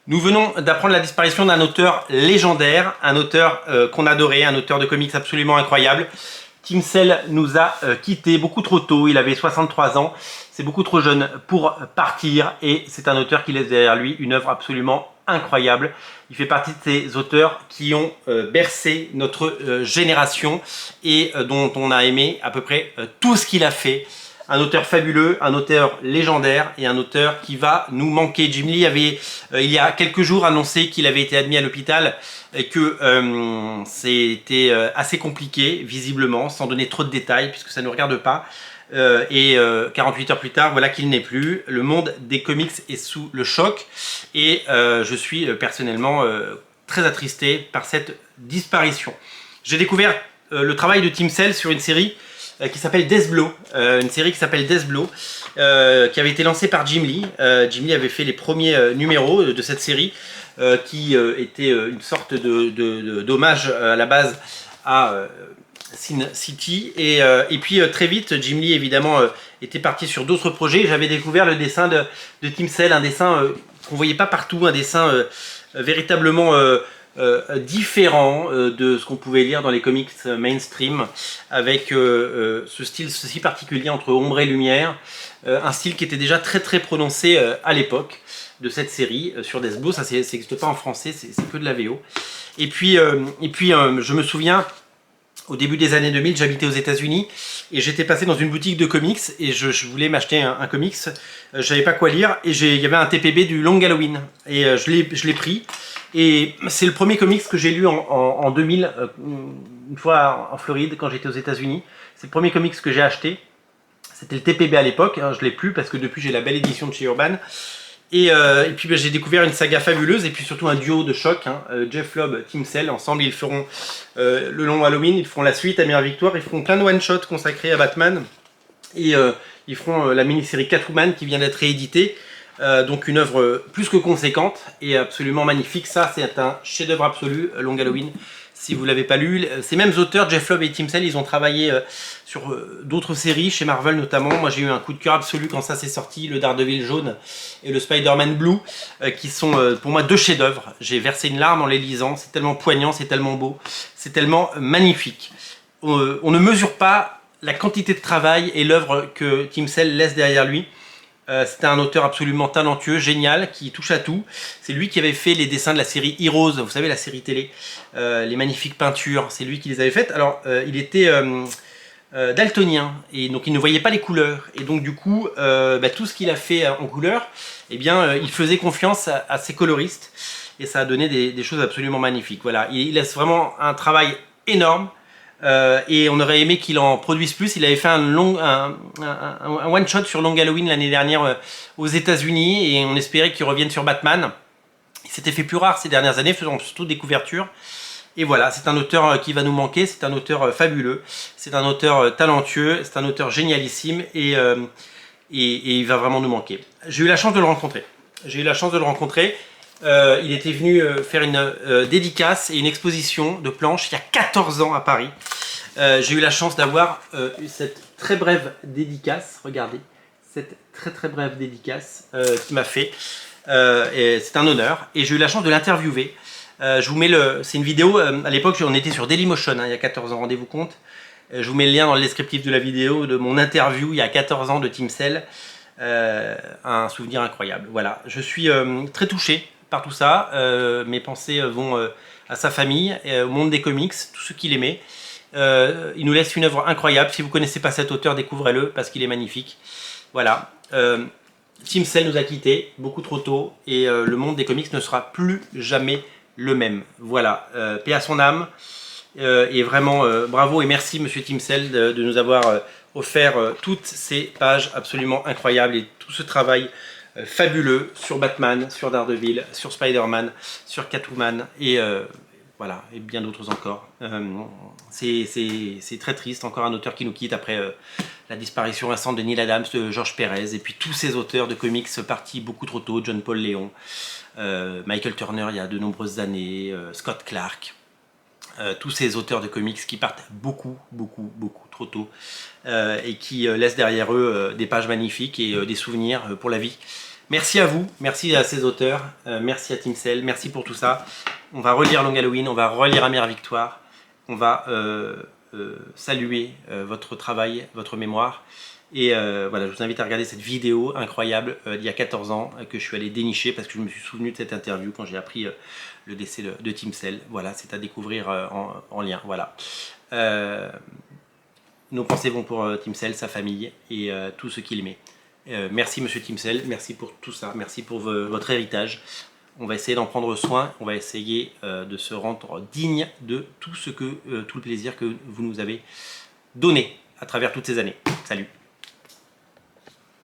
Nous venons d'apprendre la disparition d'un auteur légendaire, un auteur qu'on adorait, un auteur de comics absolument incroyable. Tim Sale nous a quittés beaucoup trop tôt, il avait 63 ans, c'est beaucoup trop jeune pour partir et c'est un auteur qui laisse derrière lui une œuvre absolument incroyable. Il fait partie de ces auteurs qui ont bercé notre génération et dont on a aimé à peu près tout ce qu'il a fait. Un auteur fabuleux, un auteur légendaire et un auteur qui va nous manquer. Jim Lee avait, il y a quelques jours, annoncé qu'il avait été admis à l'hôpital et que c'était assez compliqué, visiblement, sans donner trop de détails, puisque ça ne nous regarde pas. 48 heures plus tard, voilà qu'il n'est plus. Le monde des comics est sous le choc et je suis personnellement très attristé par cette disparition. J'ai découvert le travail de Tim Sale sur une série qui s'appelle Death Blow, une série qui s'appelle Death Blow, qui avait été lancée par Jim Lee. Jim Lee avait fait les premiers numéros de cette série, qui était une sorte d'hommage à la base à Sin City. Et puis très vite, Jim Lee évidemment était parti sur d'autres projets. J'avais découvert le dessin de Tim Sale, un dessin qu'on ne voyait pas partout, un dessin véritablement différent de ce qu'on pouvait lire dans les comics mainstream, avec ce style si particulier entre ombre et lumière, un style qui était déjà très prononcé à l'époque de cette série sur Death Blow. Ça n'existe pas en français, c'est que de la VO. Et puis je me souviens, au début des années 2000, j'habitais aux États-Unis et j'étais passé dans une boutique de comics et je voulais m'acheter un comics. Je savais pas quoi lire et il y avait un TPB du Long Halloween et je l'ai pris. Et c'est le premier comics que j'ai lu en 2000, une fois en Floride quand j'étais aux États-Unis. C'est le premier comics que j'ai acheté. C'était le TPB à l'époque, hein, je l'ai plus parce que depuis j'ai la belle édition de chez Urban. Et puis j'ai découvert une saga fabuleuse et puis surtout un duo de choc, hein, Jeff Lobb, Tim Sale. Ensemble ils feront le long Halloween, ils feront la suite, Amère Victoire, ils feront plein de one-shots consacrés à Batman. Et ils feront la mini-série Catwoman qui vient d'être rééditée. Donc une œuvre plus que conséquente et absolument magnifique. Ça c'est un chef-d'œuvre absolu, Long Halloween. Si vous ne l'avez pas lu, ces mêmes auteurs, Jeff Lobb et Tim Sale, ils ont travaillé sur d'autres séries, chez Marvel notamment. Moi j'ai eu un coup de cœur absolu quand ça s'est sorti, le Daredevil jaune et le Spider-Man blue, qui sont pour moi deux chefs-d'œuvre. J'ai versé une larme en les lisant, c'est tellement poignant, c'est tellement beau, c'est tellement magnifique. On ne mesure pas la quantité de travail et l'œuvre que Tim Sale laisse derrière lui. C'était un auteur absolument talentueux, génial, qui touche à tout. C'est lui qui avait fait les dessins de la série Heroes, vous savez, la série télé, les magnifiques peintures, c'est lui qui les avait faites. Alors, il était daltonien, et donc il ne voyait pas les couleurs. Et donc, du coup, tout ce qu'il a fait en couleur, eh bien, il faisait confiance à ses coloristes, et ça a donné des choses absolument magnifiques. Voilà, il laisse vraiment un travail énorme. Et on aurait aimé qu'il en produise plus. Il avait fait un one-shot sur Long Halloween l'année dernière aux États-Unis et on espérait qu'il revienne sur Batman. Il s'était fait plus rare ces dernières années, faisant surtout des couvertures. Et voilà, c'est un auteur qui va nous manquer, c'est un auteur fabuleux, c'est un auteur talentueux, c'est un auteur génialissime et il va vraiment nous manquer. J'ai eu la chance de le rencontrer. Il était venu faire une dédicace et une exposition de planches il y a 14 ans à Paris. J'ai eu la chance d'avoir cette très brève dédicace, regardez, cette très brève dédicace qu'il m'a fait. C'est un honneur et j'ai eu la chance de l'interviewer. Je vous mets c'est une vidéo, à l'époque on était sur Dailymotion, hein, il y a 14 ans, rendez-vous compte. Je vous mets le lien dans le descriptif de la vidéo de mon interview il y a 14 ans de Tim Sale. Un souvenir incroyable. Voilà, je suis très touché par tout ça. Mes pensées vont à sa famille, au monde des comics, tout ce qu'il aimait. Il nous laisse une œuvre incroyable. Si vous ne connaissez pas cet auteur, découvrez-le parce qu'il est magnifique. Voilà. Tim Sale nous a quittés beaucoup trop tôt et le monde des comics ne sera plus jamais le même. Voilà. Paix à son âme. Et vraiment bravo et merci monsieur Tim Sale de nous avoir offert toutes ces pages absolument incroyables et tout ce travail fabuleux sur Batman, sur Daredevil, sur Spider-Man, sur Catwoman et voilà, et bien d'autres encore. C'est très triste, encore un auteur qui nous quitte après la disparition récente de Neil Adams, de George Perez, et puis tous ces auteurs de comics partis beaucoup trop tôt, John Paul Leon, Michael Turner il y a de nombreuses années, Scott Clark. Tous ces auteurs de comics qui partent beaucoup trop tôt et qui laissent derrière eux des pages magnifiques et des souvenirs pour la vie. Merci à vous, merci à ces auteurs, merci à Team Cell, merci pour tout ça. On va relire Long Halloween, on va relire Amère Victoire, on va saluer votre travail, votre mémoire. Et voilà, je vous invite à regarder cette vidéo incroyable d'il y a 14 ans que je suis allé dénicher parce que je me suis souvenu de cette interview quand j'ai appris le décès de Team Cell. Voilà, c'est à découvrir en lien. Voilà. Nos pensées vont pour Team Cell, sa famille et tout ce qu'il aimait. Merci Monsieur Team Cell, merci pour tout ça, merci pour votre héritage. On va essayer d'en prendre soin, on va essayer de se rendre digne de tout le plaisir que vous nous avez donné à travers toutes ces années. Salut.